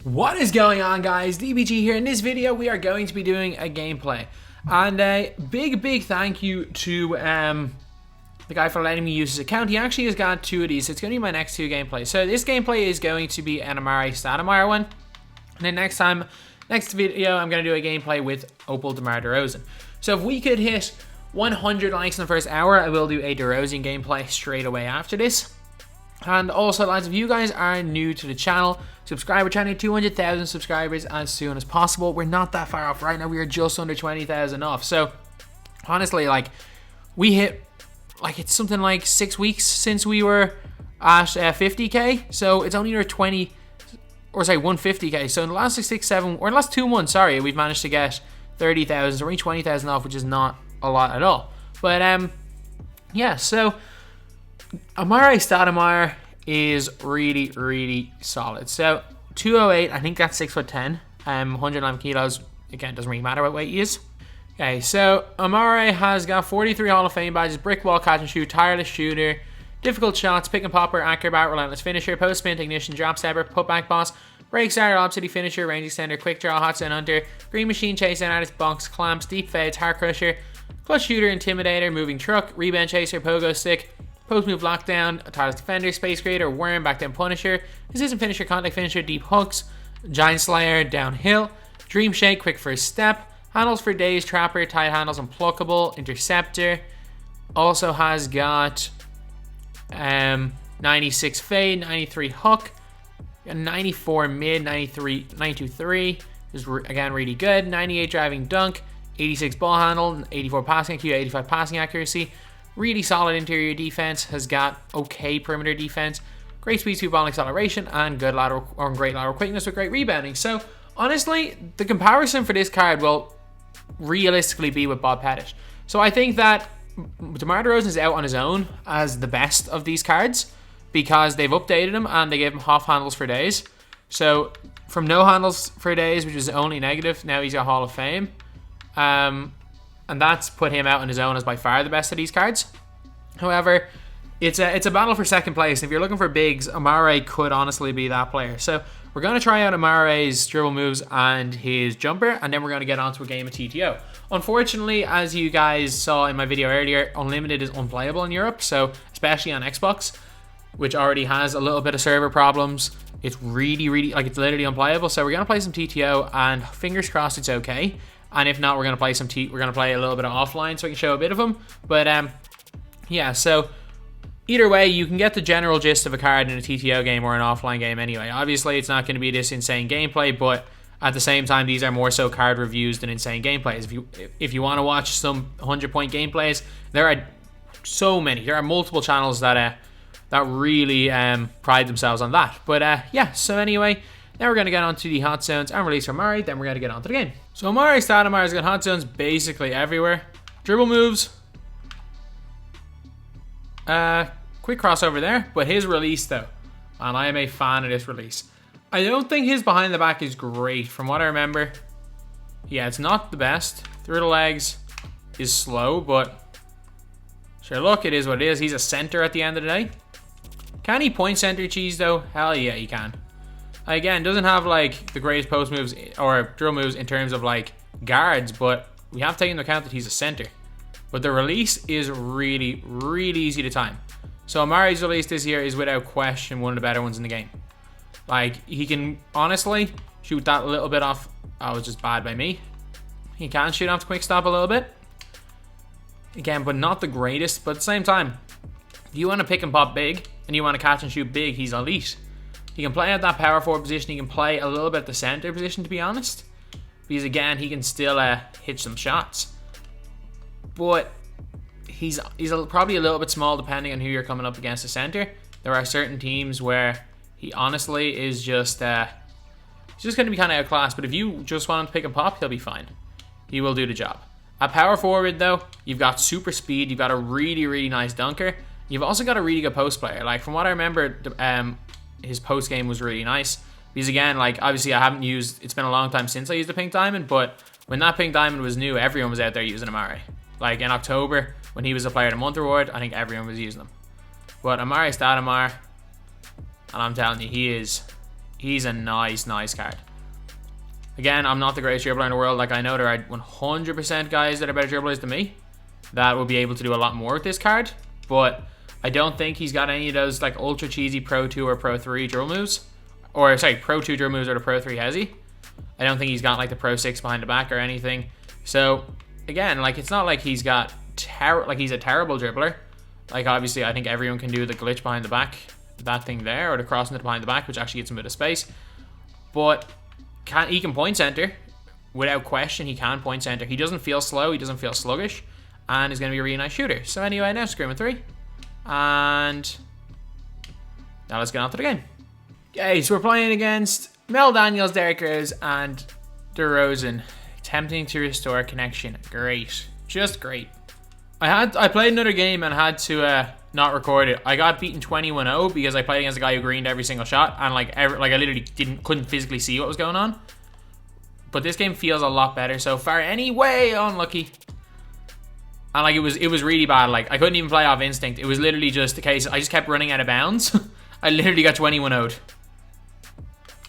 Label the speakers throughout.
Speaker 1: What is going on, guys? DBG here. In this video we are going to be doing a gameplay, and a big thank you to the guy for letting me use his account. He actually has got two of these. It's going to be my next two gameplays. So this gameplay is going to be an AMARE STOUDEMIRE one, and then next video I'm going to do a gameplay with OPAL DeMar DeRozan. So if we could hit 100 likes in the first hour, I will do a DeRozan gameplay straight away after this. And also, lads, if you guys are new to the channel, subscribe. We're trying to hit 200,000 subscribers as soon as possible. We're not that far off right now. We are just under 20,000 off. So honestly, like, we hit, like, it's something like 6 weeks since we were at 50k. So it's only 150k. So in the last 6, 7, or in the last 2 months, sorry, we've managed to get 30,000. So we're only 20,000 off, which is not a lot at all. But yeah, so AMARE STOUDEMIRE is really solid. So 208, I think that's 6'10", 111 kilos. Again, doesn't really matter what weight he is. Okay, so AMARE has got 43 Hall of Fame badges: brick wall, catch and shoot, tireless shooter, difficult shots, pick and popper, acrobat, relentless finisher, post spin, technician, drop stepper, putback boss, break starter, lob city finisher, range extender, quick draw, hot stone hunter, green machine, chase down artist, box, clamps, deep fades, heart crusher, clutch shooter, intimidator, moving truck, rebound chaser, pogo stick, post move lockdown, a tireless defender, space creator, worm, back down punisher, assistant finisher, contact finisher, deep hooks, giant slayer, downhill, dream shake, quick first step, handles for days, trapper, tight handles, unpluckable, interceptor. Also has got 96 fade, 93 hook, 94 mid, 92 3 is again really good, 98 driving dunk, 86 ball handle, 84 passing IQ, 85 passing accuracy. Really solid interior defense, has got okay perimeter defense, great speed, sweep, ball acceleration, and good lateral or great lateral quickness with great rebounding. So honestly, the comparison for this card will realistically be with Bob Pettit. So I think that DeMar DeRozan is out on his own as the best of these cards because they've updated him and they gave him half handles for days. So from no handles for days, which is only negative, now he's got Hall of Fame. And that's put him out on his own as by far the best of these cards. However, it's a battle for second place. If you're looking for bigs, AMARE could honestly be that player. So we're going to try out AMARE's dribble moves and his jumper, and then we're going to get onto a game of TTO. Unfortunately, as you guys saw in my video earlier, Unlimited is unplayable in Europe, so especially on Xbox, which already has a little bit of server problems. It's really, like, it's literally unplayable. So we're going to play some TTO, and fingers crossed it's okay. And if not, we're gonna play a little bit of offline so I can show a bit of them. But yeah, so either way, you can get the general gist of a card in a TTO game or an offline game anyway. Obviously, it's not going to be this insane gameplay, but at the same time, these are more so card reviews than insane gameplays. If you want to watch some 100-point gameplays, there are so many. There are multiple channels that really pride themselves on that. But yeah, so anyway, now we're going to get onto the hot zones and release from AMARE, then we're going to get onto the game. So AMARE STOUDEMIRE's got hot zones basically everywhere. Dribble moves. Quick crossover there, but his release though, and I am a fan of this release. I don't think his behind the back is great from what I remember. Yeah, it's not the best. Through the legs is slow, but sure, look, it is what it is. He's a center at the end of the day. Can he point center cheese though? Hell yeah, he can. Again, doesn't have like the greatest post moves or drill moves in terms of like guards, but we have taken into account that he's a center. But the release is really easy to time. So AMARE's release this year is without question one of the better ones in the game. Like, he can honestly shoot that little bit off. Oh, it was just bad by me. He can shoot off the quick stop a little bit. Again, but not the greatest. But at the same time, if you want to pick and pop big and you want to catch and shoot big, he's elite. He can play at that power forward position. He can play a little bit at the center position, to be honest. Because again, he can still hit some shots. But he's probably a little bit small depending on who you're coming up against the center. There are certain teams where he honestly is just he's just going to be kind of outclassed. But if you just want him to pick and pop, he'll be fine. He will do the job. At power forward though, you've got super speed. You've got a really nice dunker. You've also got a really good post player. Like, from what I remember, his post game was really nice. Because again, like, obviously it's been a long time since I used the pink diamond, but when that pink diamond was new, everyone was out there using AMARE. Like in October, when he was a player of the month award, I think everyone was using them. But AMARE STOUDEMIRE, and I'm telling you, he is He's a nice card. Again, I'm not the greatest dribbler in the world. Like, I know there are 100% guys that are better dribblers than me that will be able to do a lot more with this card, but I don't think he's got any of those like ultra cheesy Pro 2 or Pro 3 dribble moves. Or, sorry, Pro 2 dribble moves or the Pro 3 has he? I don't think he's got like the Pro 6 behind the back or anything. So, again, like, it's not like he's got he's a terrible dribbler. Like, obviously, I think everyone can do the glitch behind the back, that thing there, or the crossing it behind the back, which actually gets him a bit of space. But he can point center. Without question, he can point center. He doesn't feel slow. He doesn't feel sluggish. And is going to be a really nice shooter. So anyway, now scream at 3. And now let's get on to the game. Okay, so we're playing against Mel Daniels, Derrick Rose, and DeRozan. Attempting to restore connection. Great. Just great. I played another game and had to not record it. I got beaten 21-0 because I played against a guy who greened every single shot, and like I literally couldn't physically see what was going on. But this game feels a lot better so far. Anyway, unlucky. And like it was really bad. Like I couldn't even play off instinct. It was literally just a case I just kept running out of bounds. I literally got 21-0'd.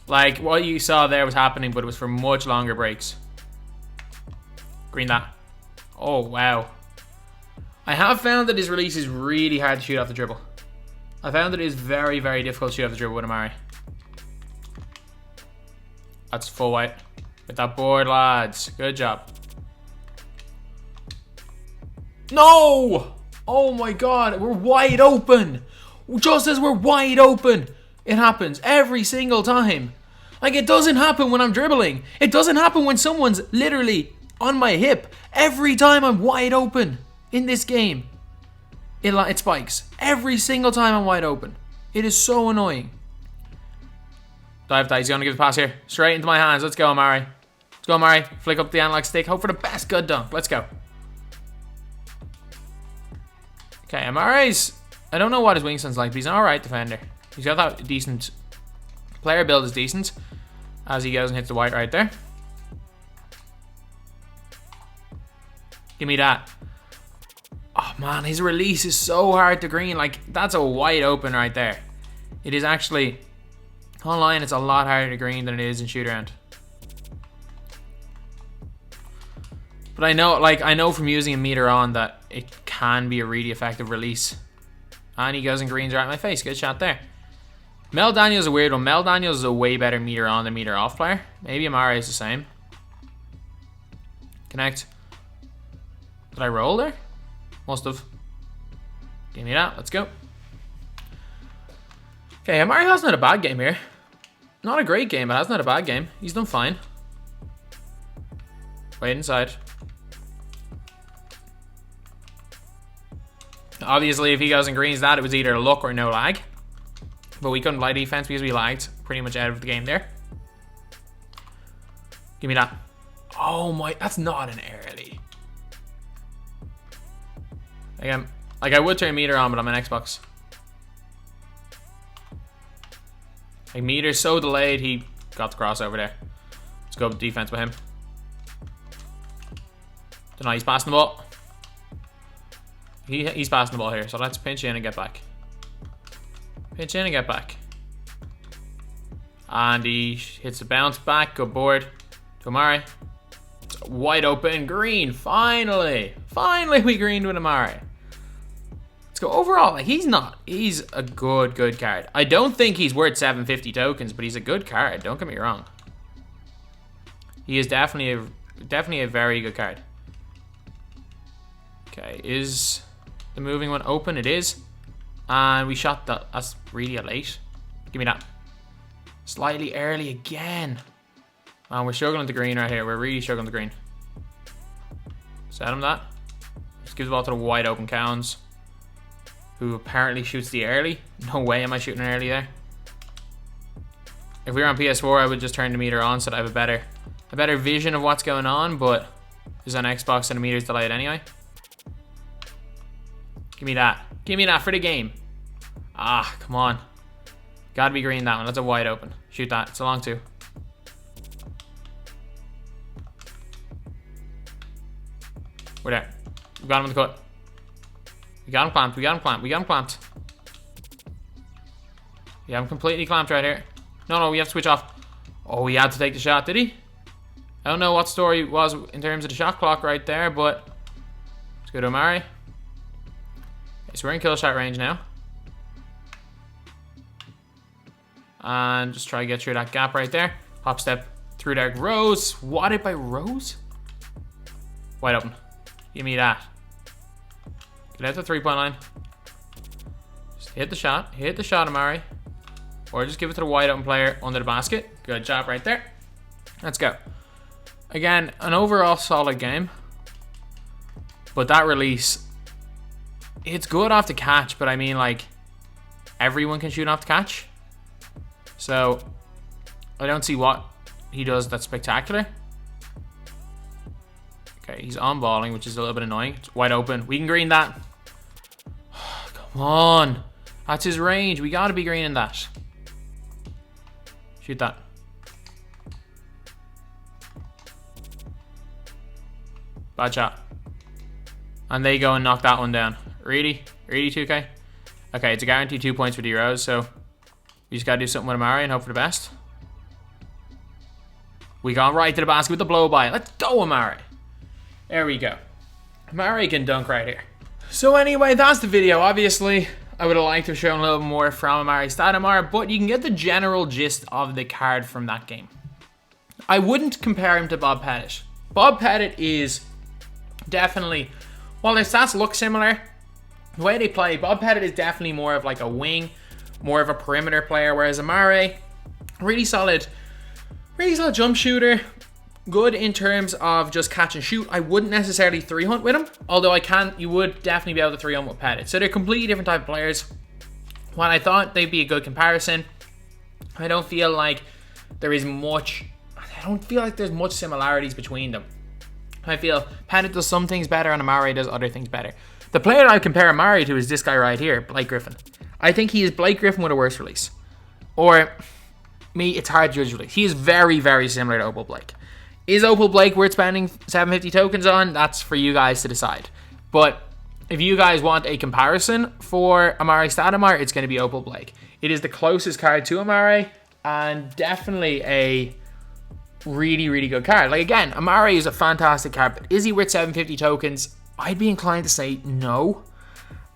Speaker 1: Like what you saw there was happening, but it was for much longer breaks. Green that. Oh wow. I have found that his release is really hard to shoot off the dribble. I found that it is very, very difficult to shoot off the dribble with AMARE. That's full white. Get that board, lads. Good job. No! Oh my god, we're wide open. Just as we're wide open, it happens every single time. Like, it doesn't happen when I'm dribbling. It doesn't happen when someone's literally on my hip. Every time I'm wide open in this game, it spikes. Every single time I'm wide open. It is so annoying. Dive that. He's going to give the pass here. Straight into my hands. Let's go, AMARE. Let's go, AMARE. Flick up the analog stick. Hope for the best. Good dunk. Let's go. Okay, AMARE's... I don't know what his wingstan's like, but he's an alright defender. He's got that decent... Player build is decent. As he goes and hits the white right there. Give me that. Oh man, his release is so hard to green. Like, that's a wide open right there. It is actually... Online, it's a lot harder to green than it is in shoot around. But I know from using a meter on that it can be a really effective release. And he goes and greens right in my face. Good shot there. Mel Daniels is a weird one. Mel Daniels is a way better meter on than meter off player. Maybe AMARE is the same. Connect. Did I roll there? Must have. Give me that. Let's go. Okay, AMARE has not a bad game here. Not a great game, but that's not a bad game. He's done fine. Wait inside. Obviously, if he goes and greens that, it was either luck or no lag. But we couldn't play defense because we lagged pretty much out of the game there. Give me that. Oh my, that's not an early. Again, like I would turn meter on, but I'm an Xbox. Like meter's so delayed, he got the cross over there. Let's go defense with him. Don't know, he's passing the ball. He's passing the ball here, so let's pinch in and get back. Pinch in and get back. And he hits the bounce back. Good board to AMARE. It's wide open green. Finally. Finally we greened with AMARE. Let's go. Overall, like, he's a good card. I don't think he's worth 750 tokens, but he's a good card. Don't get me wrong. He is definitely a very good card. Okay, is the moving one open? It is. And we shot that. That's really late. Give me that. Slightly early again. Man, we're struggling to green right here. We're really struggling to green. Set him that. Just gives the ball to the wide open Cowns, who apparently shoots the early. No way am I shooting an early there. If we were on PS4, I would just turn the meter on so that I have a better vision of what's going on, but this is on Xbox and the meter's delayed anyway. Give me that. Give me that for the game. Ah, come on. Gotta be green that one. That's a wide open. Shoot that. It's a long two. We're there. We got him in the cut. We got him clamped. We got him clamped. We got him clamped. Yeah, I'm completely clamped right here. No, we have to switch off. Oh, he had to take the shot, did he? I don't know what story was in terms of the shot clock right there, but let's go to Amare. Okay, so we're in kill shot range now. And just try to get through that gap right there. Hop step through there. Rose. Swatted by Rose? Wide open. Give me that. Get out the 3-point line. Just hit the shot. Hit the shot, Amare. Or just give it to the wide open player under the basket. Good job right there. Let's go. Again, an overall solid game. But that release, it's good off the catch, but I mean, like, everyone can shoot off the catch. So, I don't see what he does that's spectacular. Okay, he's on balling, which is a little bit annoying. It's wide open. We can green that. Come on. That's his range. We got to be greening that. Shoot that. Bad shot. And they go and knock that one down. Really? Really, 2K? Okay, it's a guaranteed 2 points for D-Rose, so we just got to do something with Amare and hope for the best. We got right to the basket with the blow-by. Let's go, Amare. There we go. Amare can dunk right here. So anyway, that's the video. Obviously, I would have liked to have shown a little more from AMARE STOUDEMIRE, but you can get the general gist of the card from that game. I wouldn't compare him to Bob Pettit. Bob Pettit is definitely, while their stats look similar, the way they play, Bob Pettit is definitely more of like a wing, more of a perimeter player, whereas Amare, really solid jump shooter, good in terms of just catch and shoot. I wouldn't necessarily 3-hunt with him, although you would definitely be able to 3-hunt with Pettit. So they're completely different type of players. While I thought they'd be a good comparison, I don't feel like there is much, I don't feel like there's much similarities between them. I feel Pettit does some things better and Amare does other things better. The player I compare Amare to is this guy right here, Blake Griffin. I think he is Blake Griffin with a worse release. Or, it's hard to judge release. He is very, very similar to Opal Blake. Is Opal Blake worth spending 750 tokens on? That's for you guys to decide. But if you guys want a comparison for AMARE STOUDEMIRE, it's going to be Opal Blake. It is the closest card to Amare and definitely a really, really good card. Like, again, Amare is a fantastic card, but is he worth 750 tokens? I'd be inclined to say no.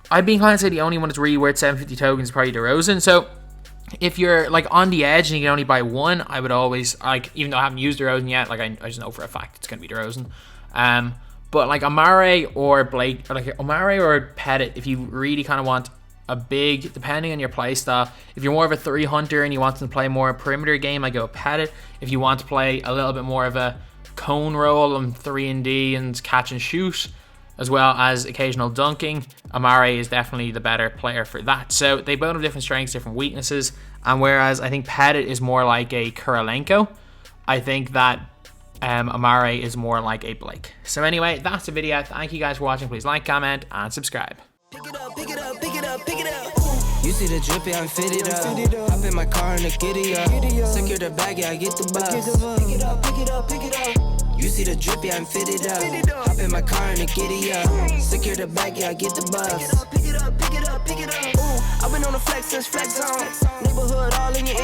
Speaker 1: I'd be inclined to say the only one that's really worth 750 tokens is probably DeRozan. So if you're like on the edge and you can only buy one, I would always, like, even though I haven't used DeRozan yet, like I just know for a fact it's going to be DeRozan. But like Amare or Blake, or like Amare or Pettit, if you really kind of want a big, depending on your play style, if you're more of a 3-hunter and you want to play more a perimeter game, I go Pettit. If you want to play a little bit more of a cone roll and 3-and-D and catch and shoot, as well as occasional dunking, Amare is definitely the better player for that. So they both have different strengths, different weaknesses, and whereas I think Pettit is more like a Kurolenko, I think that Amare is more like a Blake. So anyway, that's the video. Thank you guys for watching. Please like, comment, and subscribe.
Speaker 2: Pick it up, pick it up, pick it up, pick it up. You see the drip, yeah, I'm fitted up. Hop in my car and the giddy up. Secure the bag, yeah, I get the bus. Pick it up, pick it up, pick it up. You see the drip, yeah, I'm fitted up. Hop in my car and the giddy up. Secure the bag, yeah, I get the bus. Pick it up, pick it up, pick it up, pick it up. I've been on the flex since flex zone. Neighborhood all in your